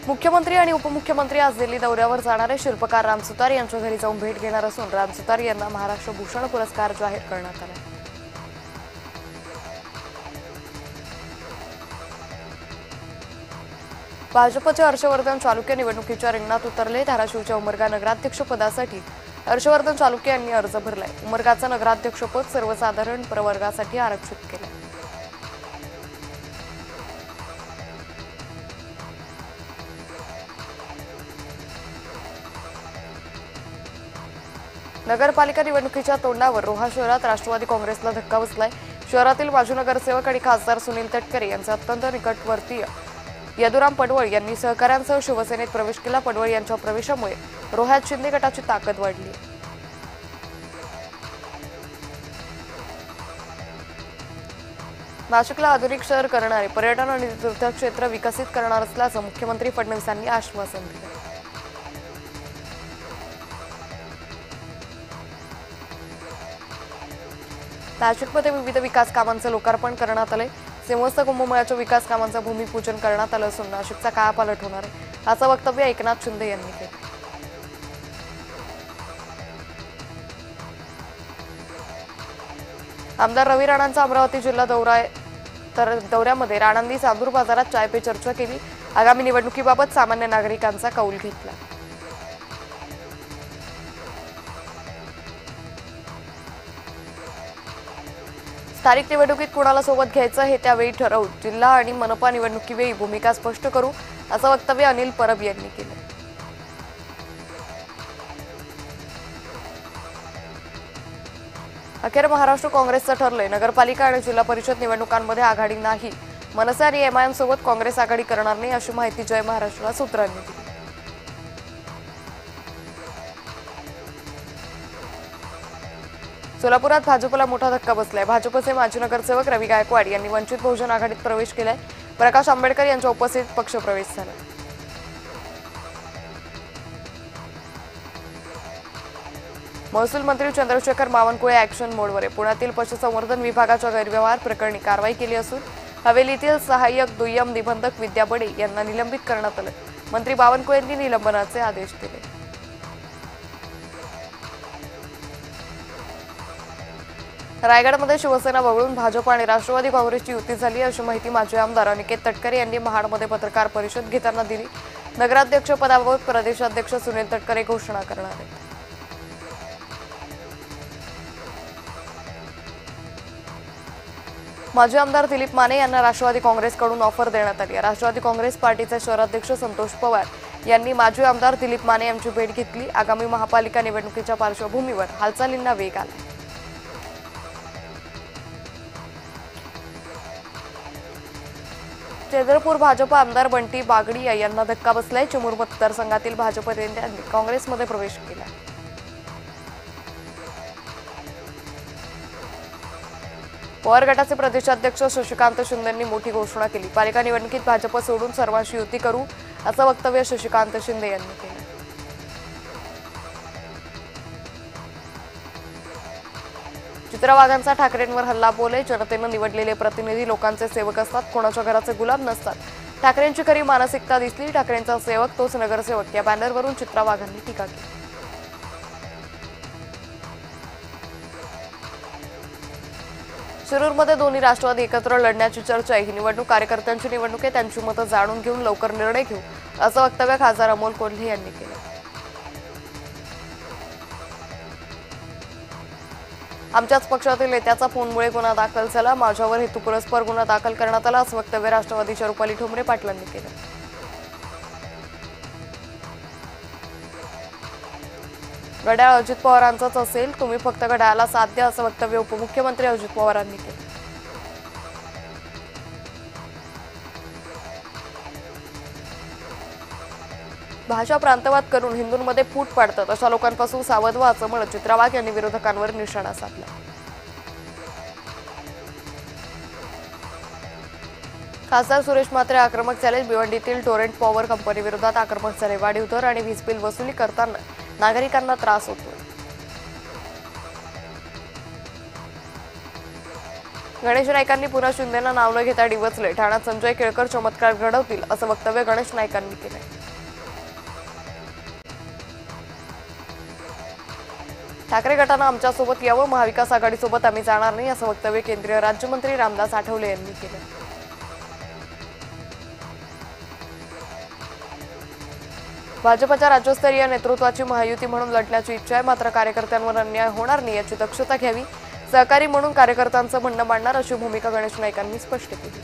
मुख्यमंत्री आणि उपमुख्यमंत्री आज दिल्ली दौऱ्यावर जाणारे शिल्पकार राम सुतार यांच्या घरी जाऊन भेट घेणार असून राम सुतार यांना महाराष्ट्र भूषण पुरस्कार जाहीर करण्यात आला। भाजपचे हर्षवर्धन चालुक्य निवडणुकीच्या रिंगणात उतरले। धाराशिवच्या उमरगा नगराध्यक्ष पदासाठी हर्षवर्धन चालुक्य यांनी अर्ज भरलाय। उमरगाचं नगराध्यक्षपद सर्वसाधारण प्रवर्गासाठी आरक्षित केलं। नगरपालिका निवडणुकीच्या तोंडावर रोहा शहरात राष्ट्रवादी काँग्रेसला धक्का बसलाय। शहरातील माजी नगरसेवक आणि खासदार सुनील तटकरे यांचे अत्यंत निकटवर्तीय यदुराम पडवळ यांनी सहकाऱ्यांसह शिवसेनेत प्रवेश केला। पडवळ यांच्या प्रवेशामुळे रोह्यात शिंदे गटाची ताकद वाढली। नाशिकला आधुनिक शहर करणारे पर्यटन आणि तीर्थक्षेत्र विकसित करणार असल्याचं मुख्यमंत्री फडणवीसांनी आश्वासन दिलं। नाशिकमध्ये विविध विकास कामांचे लोकार्पण करण्यात आले। सिंहस्थ कुंभमेळ्याच्या विकास कामांचं भूमिपूजन करण्यात आलं असून नाशिकचा कायापालट होणार आहे असं वक्तव्य एकनाथ शिंदे यांनी केलं। आमदार रवी राणांचा अमरावती जिल्हा दौरा आहे, तर दौऱ्यामध्ये राणांनी चांदूर बाजारात चाय पे चर्चा केली। आगामी निवडणुकीबाबत सामान्य नागरिकांचा कौल घेतला। स्थानिक निवडणुकीत कोणाला सोबत घ्यायचं हे त्यावेळी ठरवू, जिल्हा आणि मनपा निवडणुकीवेळी भूमिका स्पष्ट करू असं वक्तव्य अनिल परब यांनी केलं। अखेर महाराष्ट्र काँग्रेसचं ठरलंय, नगरपालिका आणि जिल्हा परिषद निवडणुकांमध्ये आघाडी नाही। मनसे आणि एमआयएम सोबत काँग्रेस आघाडी करणार नाही अशी माहिती जय महाराष्ट्र सूत्रांनी दिली। सोलापुरात भाजपला मोठा धक्का बसलाय। भाजपचे माजी नगरसेवक रवी गायकवाड यांनी वंचित बहुजन आघाडीत प्रवेश केलाय। प्रकाश आंबेडकर यांच्या उपस्थितीत पक्षप्रवेश झाला। महसूल मंत्री चंद्रशेखर बावनकुळे ऍक्शन मोडवर आहे। पुण्यातील पशुसंवर्धन विभागाच्या गैरव्यवहार प्रकरणी कारवाई केली असून हवेलीतील सहाय्यक दुय्यम निबंधक विद्या बडे यांना निलंबित करण्यात आलं। मंत्री बावनकुळेंनी निलंबनाचे आदेश दिले। रायगडमध्ये शिवसेना वगळून भाजप आणि राष्ट्रवादी काँग्रेसची युती झाली अशी माहिती माजी आमदार अनिकेत तटकरे यांनी महाडमध्ये पत्रकार परिषद घेताना दिली। नगराध्यक्ष पदाबाबत प्रदेशाध्यक्ष सुनील तटकरे घोषणा करणार आहेत। माजी आमदार दिलीप माने यांना राष्ट्रवादी काँग्रेसकडून ऑफर देण्यात आली। राष्ट्रवादी काँग्रेस पार्टीचे शहराध्यक्ष संतोष पवार यांनी माजी आमदार दिलीप माने यांची भेट घेतली। आगामी महापालिका निवडणुकीच्या पार्श्वभूमीवर हालचालींना वेग आला। चंद्रपूर भाजप आमदार बंटी बागडिया यांना धक्का बसलाय। चिमूर मतदारसंघातील भाजप नेत्यांनी काँग्रेसमध्ये प्रवेश केला। पवार गटाचे प्रदेशाध्यक्ष शशिकांत शिंदेंनी मोठी घोषणा केली। पालिका निवडणुकीत भाजप सोडून सर्वांशी युती करू असं वक्तव्य शशिकांत शिंदे यांनी केलं। चित्रा वाघांचा ठाकरेंवर हल्ला बोले। जनतेनं निवडलेले प्रतिनिधी लोकांचे सेवक असतात, कोणाच्या घराचे गुलाब नसतात। ठाकरेंची खरी मानसिकता दिसली। ठाकरेंचा सेवक तोच नगरसेवक या बॅनरवरून चित्रा वाघांनी टीका केली। शिरूरमध्ये दोन्ही राष्ट्रवादी एकत्र लढण्याची चर्चा आहे। ही निवडणूक कार्यकर्त्यांची निवडणूक आहे, त्यांची मतं जाणून घेऊन लवकर निर्णय घेऊ असं वक्तव्य खासदार अमोल कोल्हे यांनी केलं। आमच्याच पक्षातील नेत्याचा फोनमुळे गुन्हा दाखल झाला। माझ्यावर हेतुपुरस्पर गुन्हा दाखल करण्यात आला असं वक्तव्य राष्ट्रवादीच्या रुपाली ठोंबरे पाटलांनी केलं। घड्याळ अजित पवारांचाच असेल, तुम्ही फक्त घड्याळाला साथ द्या असं वक्तव्य उपमुख्यमंत्री अजित पवारांनी केलं। भाषा प्रांतवाद करून हिंदूंमध्ये फूट पाडतात अशा लोकांपासून सावध व्हा असं म्हणत चित्रा वाघ यांनी विरोधकांवर निशाणा साधला। खासदार सुरेश म्हात्रे आक्रमक झाले। भिवंडीतील टोरेंट पॉवर कंपनी विरोधात आक्रमक झाले। वाढीव दर आणि वीज बिल वसुली करताना नागरिकांना त्रास होतोय। गणेश नाईकांनी पुन्हा शिंदेंना नाव न घेता डिवचले। ठाण्यात संजय केळकर चमत्कार घडवतील असं वक्तव्य गणेश नाईकांनी केलंय। ठाकरे गटानं आमच्यासोबत यावं, महाविकास आघाडीसोबत आम्ही जाणार नाही, असं वक्तव्य केंद्रीय राज्यमंत्री रामदास आठवले यांनी केलं. भाजपच्या राज्यस्तरीय नेतृत्वाची महायुती म्हणून लढण्याची इच्छा आहे, मात्र कार्यकर्त्यांवर अन्याय होणार नाही याची दक्षता घ्यावी. सहकारी म्हणून कार्यकर्त्यांचं म्हणणं मांडणार, अशी भूमिका गणेश नाईकांनी स्पष्ट केली.